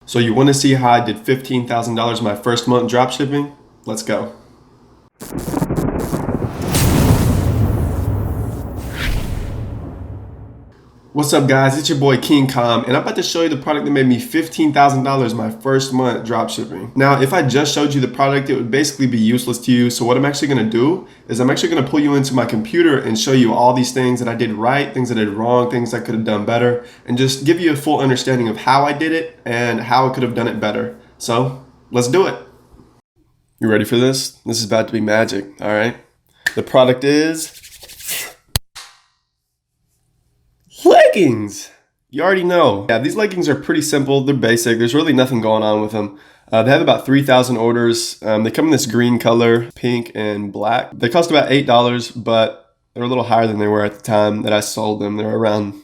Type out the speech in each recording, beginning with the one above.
So you want to see how I did $15,000 my first month dropshipping? Let's go. What's up guys, it's your boy King Kong, and I'm about to show you the product that made me $15,000 my first month dropshipping. Now, if I just showed you the product, it would basically be useless to you. So what I'm actually gonna do is I'm actually gonna pull you into my computer and show you all these things that I did right, things that I did wrong, things I could have done better, and just give you a full understanding of how I did it and how I could have done it better. So let's do it. You ready for this? This is about to be magic, all right? The product is leggings. You already know. Yeah, these leggings are pretty simple. They're basic. There's really nothing going on with them. They have about 3,000 orders. They come in this green color, pink and black. They cost about $8, but they're a little higher than they were at the time that I sold them. They're around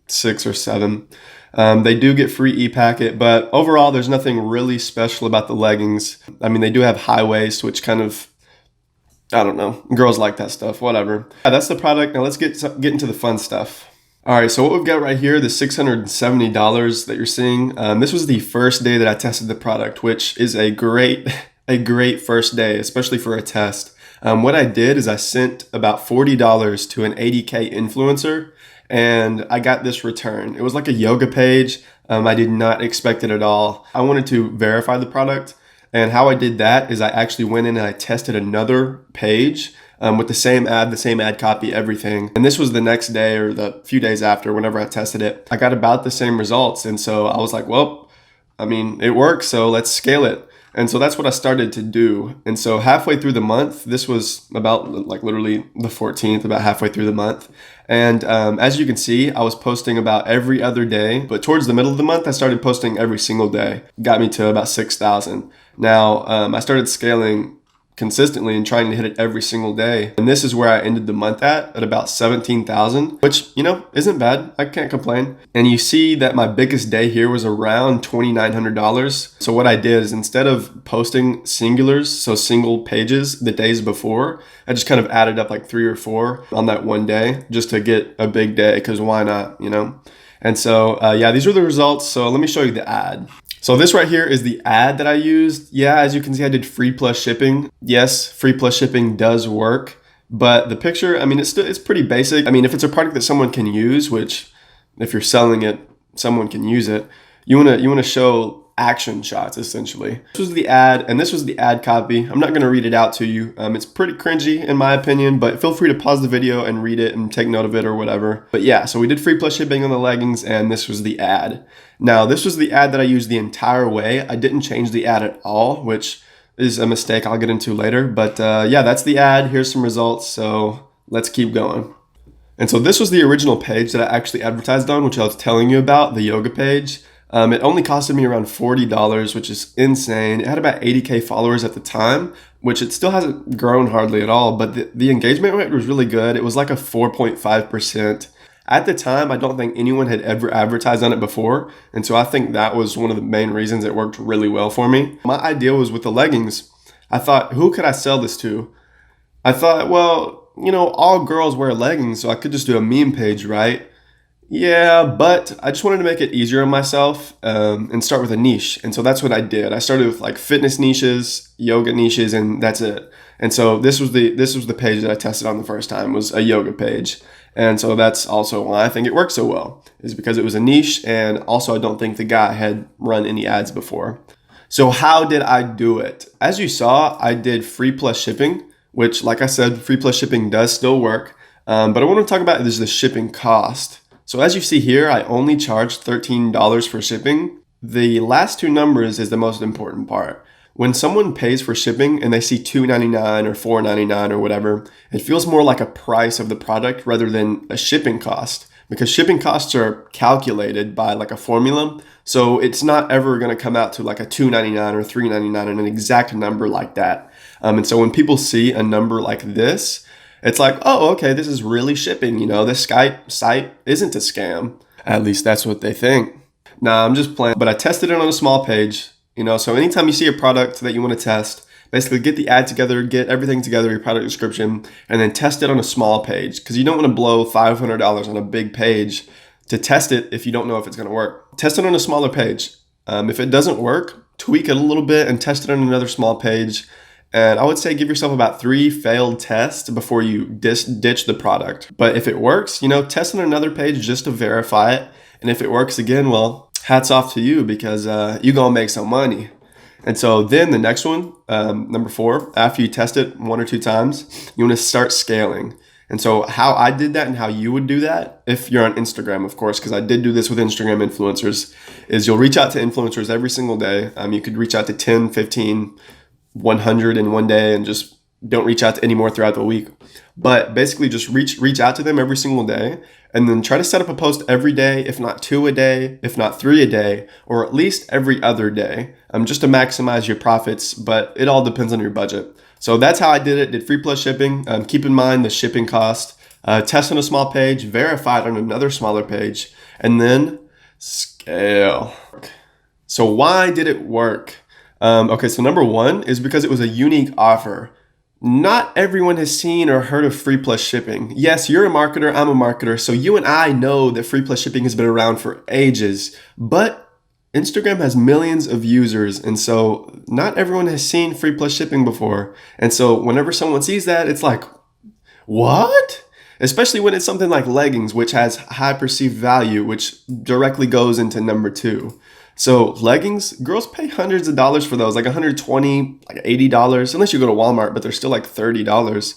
6 or 7. They do get free e-packet, but overall, there's nothing really special about the leggings. I mean, they do have high waist, which kind of, I don't know, girls like that stuff, whatever. Yeah, that's the product. Now let's get into the fun stuff. All right, so what we've got right here, the $670 that you're seeing, this was the first day that I tested the product, which is a great first day, especially for a test. What I did is I sent about $40 to an 80K influencer, and I got this return. It was like a yoga page. I did not expect it at all. I wanted to verify the product, and how I did that is I actually went in and I tested another page with the same ad copy, everything. And this was the next day or the few days after, whenever I tested it. I got about the same results. And so I was like, well, I mean, it works, so let's scale it. And so that's what I started to do. And so halfway through the month, this was about like literally the 14th, about halfway through the month. And as you can see, I was posting about every other day, but towards the middle of the month, I started posting every single day. Got me to about 6,000. Now, I started scaling consistently and trying to hit it every single day. And this is where I ended the month at about 17,000, which, you know, isn't bad. I can't complain. And you see that my biggest day here was around $2,900. So what I did is instead of posting singulars, so single pages the days before, I just kind of added up like 3 or 4 on that one day just to get a big day, because why not, you know? And so, yeah, these are the results. So let me show you the ad. So this right here is the ad that I used. Yeah, as you can see, I did free plus shipping. Yes, free plus shipping does work, but the picture, I mean, it's pretty basic. I mean, if it's a product that someone can use, which if you're selling it, someone can use it, you wanna show action shots, essentially. This was the ad, and this was the ad copy. I'm not gonna read it out to you. It's pretty cringy in my opinion, but feel free to pause the video and read it and take note of it or whatever. But yeah, so we did free plus shipping on the leggings, and this was the ad. Now, this was the ad that I used the entire way. I didn't change the ad at all, which is a mistake I'll get into later. But yeah, that's the ad. Here's some results, so let's keep going. And so this was the original page that I actually advertised on, which I was telling you about, the yoga page. It only costed me around $40, which is insane. It had about 80K followers at the time, which it still hasn't grown hardly at all, but the engagement rate was really good. It was like a 4.5%. At the time, I don't think anyone had ever advertised on it before, and so I think that was one of the main reasons it worked really well for me. My idea was with the leggings, I thought, who could I sell this to? I thought, well, you know, all girls wear leggings, so I could just do a meme page, right? Yeah, but I just wanted to make it easier on myself and start with a niche. And so that's what I did. I started with like fitness niches, yoga niches, and that's it. And so this was the page that I tested on the first time, was a yoga page. And so that's also why I think it worked so well, is because it was a niche, and also I don't think the guy had run any ads before. So how did I do it? As you saw, I did free plus shipping, which, like I said, free plus shipping does still work. But I want to talk about is the shipping cost. So as you see here, I only charged $13 for shipping. The last 2 numbers is the most important part. When someone pays for shipping and they see $2.99 or $4.99 or whatever, it feels more like a price of the product rather than a shipping cost, because shipping costs are calculated by like a formula. So it's not ever going to come out to like a $2.99 or $3.99 and an exact number like that. And so when people see a number like this, it's like, oh, okay, this is really shipping. You know, this site isn't a scam. At least that's what they think. Nah, I'm just playing. But I tested it on a small page. You know, so anytime you see a product that you want to test, basically get the ad together, get everything together, your product description, and then test it on a small page, because you don't want to blow $500 on a big page to test it if you don't know if it's going to work. Test it on a smaller page. If it doesn't work, tweak it a little bit and test it on another small page. And I would say give yourself about 3 failed tests before you ditch the product. But if it works, test on another page just to verify it. And if it works again, well, hats off to you, because you're going to make some money. And so then the next one, number 4, after you test it 1 or 2 times, you want to start scaling. And so how I did that and how you would do that, if you're on Instagram, of course, because I did do this with Instagram influencers, is you'll reach out to influencers every single day. You could reach out to 10, 15, 100 in one day, and just don't reach out to any more throughout the week. But basically just reach out to them every single day, and then try to set up a post every day, if not 2 a day, if not 3 a day, or at least every other day, just to maximize your profits. But it all depends on your budget. So that's how I did it. Did free plus shipping. Keep in mind the shipping cost. Test on a small page, verify it on another smaller page, and then scale. So why did it work? Okay, so number 1 is because it was a unique offer. Not everyone has seen or heard of free plus shipping. Yes, you're a marketer, I'm a marketer, so you and I know that free plus shipping has been around for ages, but Instagram has millions of users, and so not everyone has seen free plus shipping before. And so whenever someone sees that, it's like, what? Especially when it's something like leggings, which has high perceived value, which directly goes into number 2. So leggings, girls pay hundreds of dollars for those, like $120, like $80, unless you go to Walmart, but they're still like $30.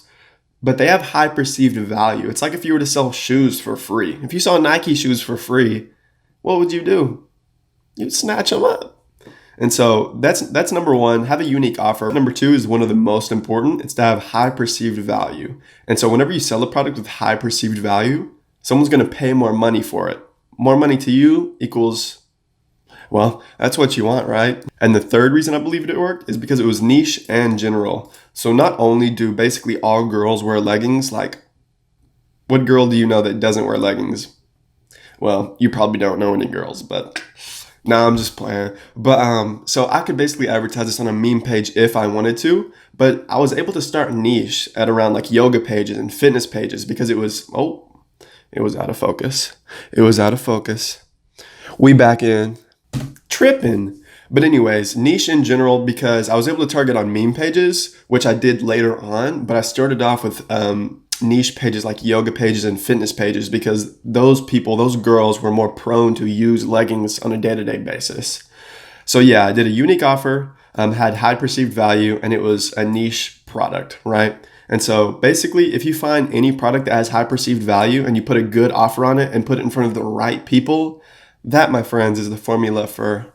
But they have high perceived value. It's like if you were to sell shoes for free. If you saw Nike shoes for free, what would you do? You'd snatch them up. And so that's number 1, have a unique offer. Number 2 is one of the most important. It's to have high perceived value. And so whenever you sell a product with high perceived value, someone's going to pay more money for it. More money to you equals, well, that's what you want, right? And the third reason I believe it worked is because it was niche and general. So not only do basically all girls wear leggings, like what girl do you know that doesn't wear leggings? Well, you probably don't know any girls, but no, I'm just playing. But so I could basically advertise this on a meme page if I wanted to, but I was able to start niche at around like yoga pages and fitness pages because it was out of focus. It was out of focus. We back in. Tripping. But anyways, niche in general, because I was able to target on meme pages, which I did later on, but I started off with niche pages like yoga pages and fitness pages because those girls were more prone to use leggings on a day-to-day basis. So yeah, I did a unique offer, had high perceived value, and it was a niche product, right? And so basically, if you find any product that has high perceived value and you put a good offer on it and put it in front of the right people, that, my friends, is the formula for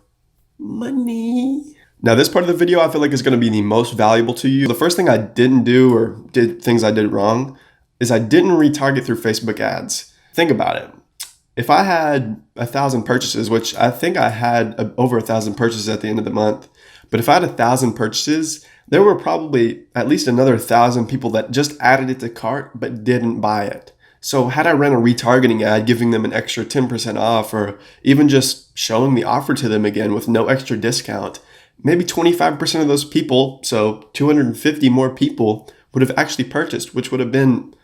money. Now, this part of the video I feel like is going to be the most valuable to you. The first thing I didn't do, or things I did wrong, is I didn't retarget through Facebook ads. Think about it. If I had 1,000 purchases, which I think I had over 1,000 purchases at the end of the month, but if I had 1,000 purchases, there were probably at least another 1,000 people that just added it to cart but didn't buy it. So had I ran a retargeting ad giving them an extra 10% off, or even just showing the offer to them again with no extra discount, maybe 25% of those people, so 250 more people, would have actually purchased, which would have been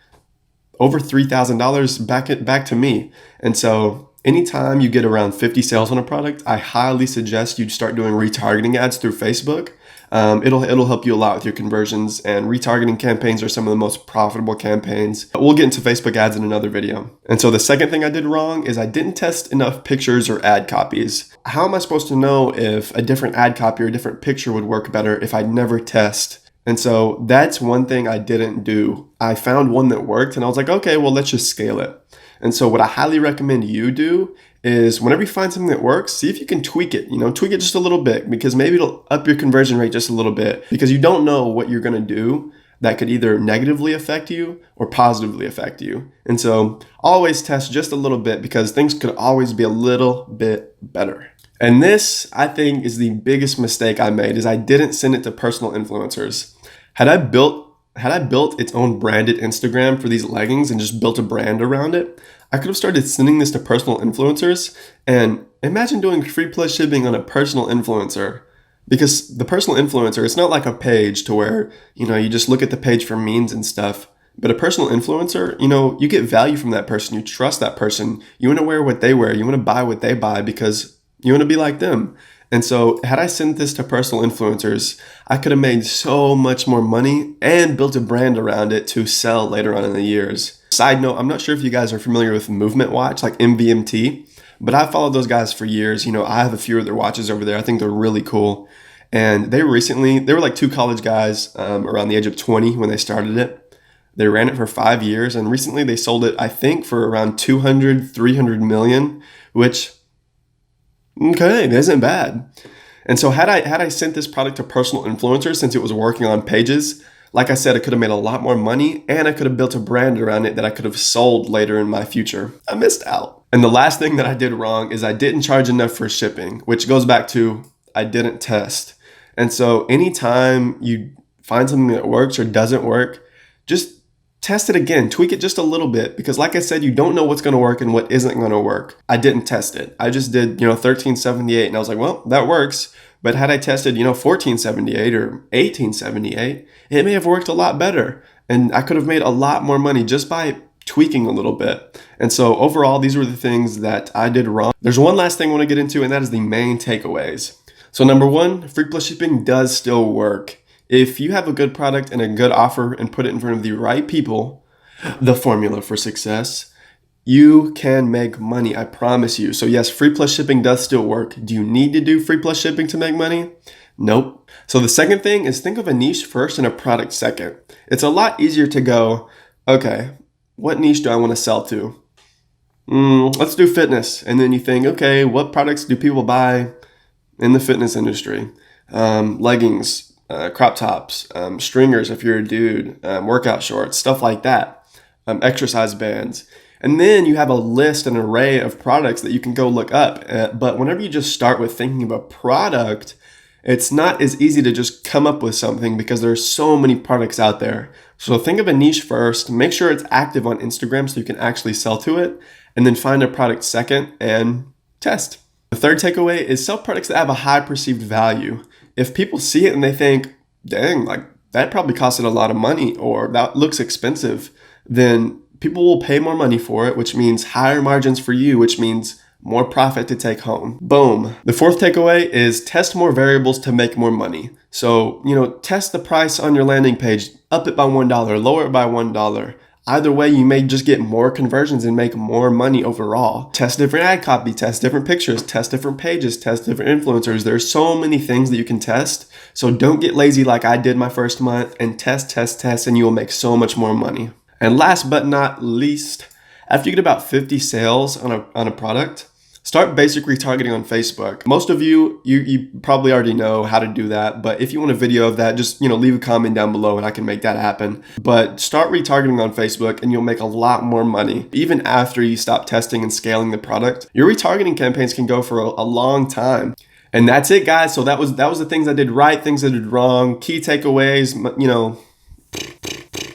over $3,000 back to me. And so anytime you get around 50 sales on a product, I highly suggest you start doing retargeting ads through Facebook. It'll help you a lot with your conversions, and retargeting campaigns are some of the most profitable campaigns. We'll get into Facebook ads in another video. And so the second thing I did wrong is I didn't test enough pictures or ad copies. How am I supposed to know if a different ad copy or a different picture would work better if I never test? And so that's one thing I didn't do. I found one that worked and I was like, okay, well, let's just scale it. And so what I highly recommend you do is whenever you find something that works, see if you can tweak it, tweak it just a little bit, because maybe it'll up your conversion rate just a little bit, because you don't know what you're going to do that could either negatively affect you or positively affect you. And so always test just a little bit, because things could always be a little bit better. And this, I think, is the biggest mistake I made, is I didn't send it to personal influencers. Had I built its own branded Instagram for these leggings and just built a brand around it, I could have started sending this to personal influencers. And imagine doing free plus shipping on a personal influencer, because the personal influencer, it's not like a page to where, you just look at the page for memes and stuff. But a personal influencer, you get value from that person. You trust that person. You want to wear what they wear. You want to buy what they buy because you want to be like them. And so had I sent this to personal influencers, I could have made so much more money and built a brand around it to sell later on in the years. Side note, I'm not sure if you guys are familiar with Movement Watch, like MVMT, but I've followed those guys for years. You know, I have a few of their watches over there. I think they're really cool. And they were like two college guys around the age of 20 when they started it. They ran it for 5 years, and recently they sold it, I think, for around 200, 300 million, which, okay, it isn't bad. And so had I sent this product to personal influencers, since it was working on pages, like I said, I could have made a lot more money, and I could have built a brand around it that I could have sold later in my future. I missed out. And the last thing that I did wrong is I didn't charge enough for shipping, which goes back to I didn't test. And so anytime you find something that works or doesn't work, just test it again, tweak it just a little bit, because like I said, you don't know what's going to work and what isn't going to work. I didn't test it. I just did, 1378, and I was like, well, that works. But had I tested, 1478 or 1878, it may have worked a lot better. And I could have made a lot more money just by tweaking a little bit. And so overall, these were the things that I did wrong. There's one last thing I want to get into, and that is the main takeaways. So number one, free plus shipping does still work. If you have a good product and a good offer and put it in front of the right people, the formula for success, you can make money, I promise you. So yes, free plus shipping does still work. Do you need to do free plus shipping to make money? Nope. So the second thing is think of a niche first and a product second. It's a lot easier to go, okay, what niche do I want to sell to? Let's do fitness. And then you think, okay, what products do people buy in the fitness industry? Leggings, crop tops, stringers if you're a dude, workout shorts, stuff like that, exercise bands. And then you have a list, an array of products that you can go look up. But whenever you just start with thinking of a product, it's not as easy to just come up with something because there's so many products out there. So think of a niche first, make sure it's active on Instagram so you can actually sell to it, and then find a product second and test. The third takeaway is sell products that have a high perceived value. If people see it and they think, dang, like that probably costed a lot of money or that looks expensive, then people will pay more money for it, which means higher margins for you, which means more profit to take home. Boom. The fourth takeaway is test more variables to make more money. So, test the price on your landing page, up it by $1, lower it by $1. Either way, you may just get more conversions and make more money overall. Test different ad copy, test different pictures, test different pages, test different influencers. There's so many things that you can test. So don't get lazy like I did my first month, and test, and you will make so much more money. And last but not least, after you get about 50 sales on a product, start basic retargeting on Facebook. Most of you probably already know how to do that, but if you want a video of that, just leave a comment down below and I can make that happen. But start retargeting on Facebook and you'll make a lot more money. Even after you stop testing and scaling the product, your retargeting campaigns can go for a long time. And that's it, guys. So that was the things I did right, things I did wrong, key takeaways,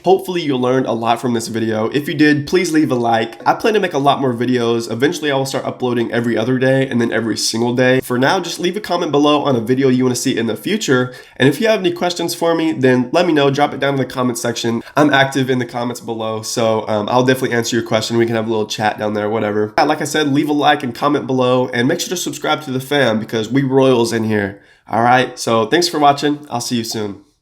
Hopefully you learned a lot from this video. If you did, please leave a like. I plan to make a lot more videos. Eventually I will start uploading every other day and then every single day. For now, just leave a comment below on a video you want to see in the future. And if you have any questions for me, then let me know. Drop it down in the comment section. I'm active in the comments below, so I'll definitely answer your question. We can have a little chat down there, whatever. Like I said, leave a like and comment below, and make sure to subscribe to the fam because we royals in here. All right, so thanks for watching. I'll see you soon.